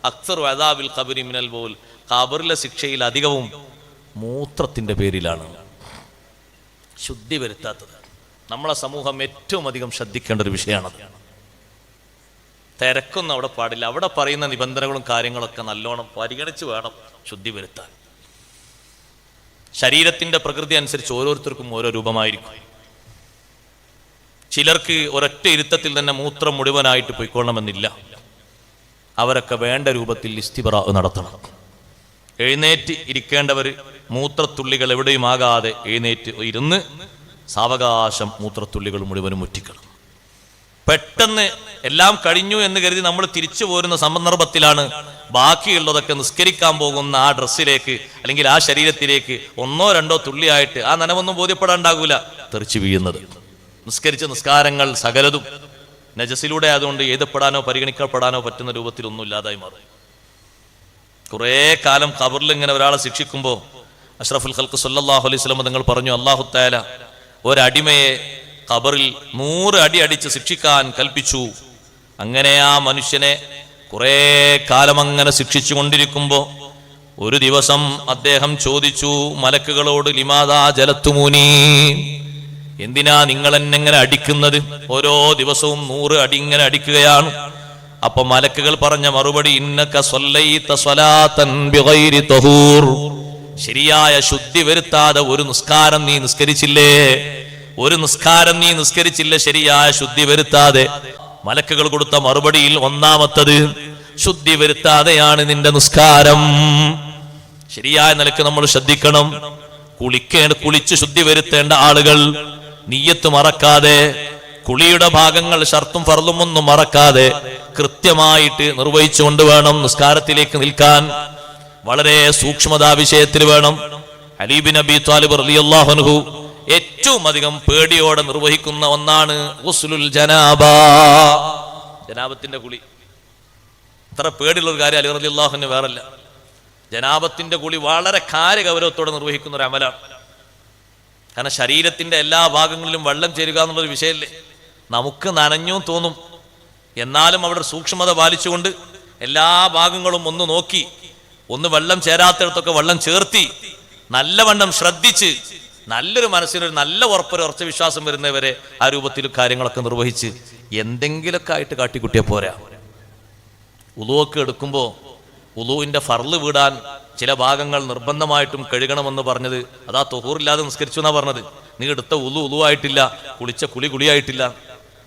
അക്സറു അദാബിൽ ഖബരി മിനൽ ബൗൽ, ഖബറിലെ ശിക്ഷയിൽ അധികവും മൂത്രത്തിന്റെ പേരിലാണ്. ശുദ്ധി വരുത്താത്തത് നമ്മളെ സമൂഹം ഏറ്റവും അധികം ശ്രദ്ധിക്കേണ്ട ഒരു വിഷയമാണത്. തിരക്കൊന്നും അവിടെ പാടില്ല. അവിടെ പറയുന്ന നിബന്ധനകളും കാര്യങ്ങളൊക്കെ നല്ലോണം പരിഗണിച്ച് വേണം ശുദ്ധി വരുത്താൻ. ശരീരത്തിന്റെ പ്രകൃതി അനുസരിച്ച് ഓരോരുത്തർക്കും ഓരോ രൂപമായിരിക്കും. ചിലർക്ക് ഒരൊറ്റ ഇരുത്തത്തിൽ തന്നെ മൂത്രം മുഴുവനായിട്ട് പോയിക്കൊള്ളണമെന്നില്ല. അവരൊക്കെ വേണ്ട രൂപത്തിൽ ഇസ്തിബ്റാ നടത്തണം. എഴുന്നേറ്റ് ഇരിക്കേണ്ടവർ മൂത്രത്തുള്ളികൾ എവിടെയും ആകാതെ എഴുന്നേറ്റ് ഇരുന്ന് സാവകാശം മൂത്രത്തുള്ളികൾ മുഴുവനും മുറ്റിക്കണം. പെട്ടെന്ന് എല്ലാം കഴിഞ്ഞു എന്ന് കരുതി നമ്മൾ തിരിച്ചു പോരുന്ന സന്ദർഭത്തിലാണ് ബാക്കിയുള്ളതൊക്കെ നിസ്കരിക്കാൻ പോകുന്ന ആ ഡ്രസ്സിലേക്ക് അല്ലെങ്കിൽ ആ ശരീരത്തിലേക്ക് ഒന്നോ രണ്ടോ തുള്ളിയായിട്ട് ആ നനവൊന്നും ബോധ്യപ്പെടാണ്ടാകൂല തെറിച്ചു വീഴുന്നത്. നിസ്കരിച്ച നിസ്കാരങ്ങൾ സകലതും നജസിലൂടെ ആയതുകൊണ്ട് എഴുതപ്പെടാനോ പരിഗണിക്കപ്പെടാനോ പറ്റുന്ന രൂപത്തിലൊന്നും ഇല്ലാതായി മാറും. കുറേ കാലം ഖബറിൽ ഇങ്ങനെ ഒരാളെ ശിക്ഷിക്കുമ്പോൾ അഷ്റഫുൽ ഖൽഖ് സല്ലല്ലാഹു അലൈഹി വസല്ലം തങ്ങൾ പറഞ്ഞു, അല്ലാഹു തആല ഒരടിമയെ ഖബറിൽ 100 അടി അടിച്ച് ശിക്ഷിക്കാൻ കൽപ്പിച്ചു. അങ്ങനെ ആ മനുഷ്യനെ കുറേ കാലം അങ്ങനെ ശിക്ഷിച്ചു കൊണ്ടിരിക്കുമ്പോൾ ഒരു ദിവസം അദ്ദേഹം ചോദിച്ചു മലക്കുകളോട്, ലിമാദാ ജലത്തുമൂനി, എന്തിനാ നിങ്ങൾ എന്നെങ്ങനെ അടിക്കുന്നത്? ഓരോ ദിവസവും 100 അടി ഇങ്ങനെ അടിക്കുകയാണ്. അപ്പൊ മലക്കുകൾ പറഞ്ഞ മറുപടി, ഇന്നക സ്വല്ലൈത സ്വലാതൻ ബിഗൈരി തഹൂർ, ശരിയായ ശുദ്ധി വരുത്താതെ ഒരു നിസ്കാരം നീ നിസ്കരിച്ചില്ലേ, ഒരു നിസ്കാരം നീ നിസ്കരിച്ചില്ല ശരിയായ ശുദ്ധി വരുത്താതെ. മലക്കുകൾ കൊടുത്ത മറുപടിയിൽ ഒന്നാമത്തത്, ശുദ്ധി വരുത്താതെയാണ് നിന്റെ നിസ്കാരം. ശരിയായ നിലക്ക് നമ്മൾ ശ്രദ്ധിക്കണം. കുളിച്ച് ശുദ്ധി വരുത്തേണ്ട ആളുകൾ നിയ്യത്ത് മറക്കാതെ, കുളിയുടെ ഭാഗങ്ങൾ ഷർത്തും ഫർളും ഒന്നും മറക്കാതെ കൃത്യമായിട്ട് നിർവഹിച്ചുകൊണ്ട് വേണം നിസ്കാരത്തിലേക്ക് നിൽക്കാൻ. വളരെ സൂക്ഷ്മതാ വിഷയത്തിൽ വേണം. അലി ബിൻ അബി ത്വാലിബ് റളിയല്ലാഹു അൻഹു ഏറ്റവും അധികം പേടിയോടെ നിർവഹിക്കുന്ന ഒന്നാണ് ഗുസ്ലുൽ ജനാബ, ജനാബത്തിന്റെ കുളി. അത്ര പേടിയുള്ള ഒരു കാര്യം അലി റളിയല്ലാഹു അൻഹു വേറല്ല. ജനാബത്തിന്റെ കുളി വളരെ കാര്യഗൗരവത്തോടെ നിർവഹിക്കുന്ന ഒരു അമലാണ്. കാരണം ശരീരത്തിന്റെ എല്ലാ ഭാഗങ്ങളിലും വെള്ളം ചേരുക എന്നുള്ളൊരു വിഷയമല്ലേ. നമുക്ക് നനഞ്ഞു തോന്നും, എന്നാലും അവിടെ സൂക്ഷ്മത പാലിച്ചുകൊണ്ട് എല്ലാ ഭാഗങ്ങളും ഒന്ന് നോക്കി, ഒന്ന് വെള്ളം ചേരാത്തിടത്തൊക്കെ വെള്ളം ചേർത്തി നല്ലവണ്ണം ശ്രദ്ധിച്ച് നല്ലൊരു മനസ്സിനൊരു നല്ല ഉറച്ച വിശ്വാസം വരുന്നവരെ ആ രൂപത്തിൽ കാര്യങ്ങളൊക്കെ നിർവഹിച്ച് എന്തെങ്കിലുമൊക്കെ ആയിട്ട് കാട്ടിക്കുട്ടിയെ പോരാ. ഉളുവൊക്കെ എടുക്കുമ്പോൾ ഉളുവിന്റെ ഫർള് വീടാൻ ചില ഭാഗങ്ങൾ നിർബന്ധമായിട്ടും കഴുകണമെന്ന് പറഞ്ഞത് അതാ തൊഹൂറില്ലാതെ നിസ്കരിച്ചു എന്നാ പറഞ്ഞത്. നീ എടുത്ത ഉളുവായിട്ടില്ല, കുളിച്ച കുളിയായിട്ടില്ല.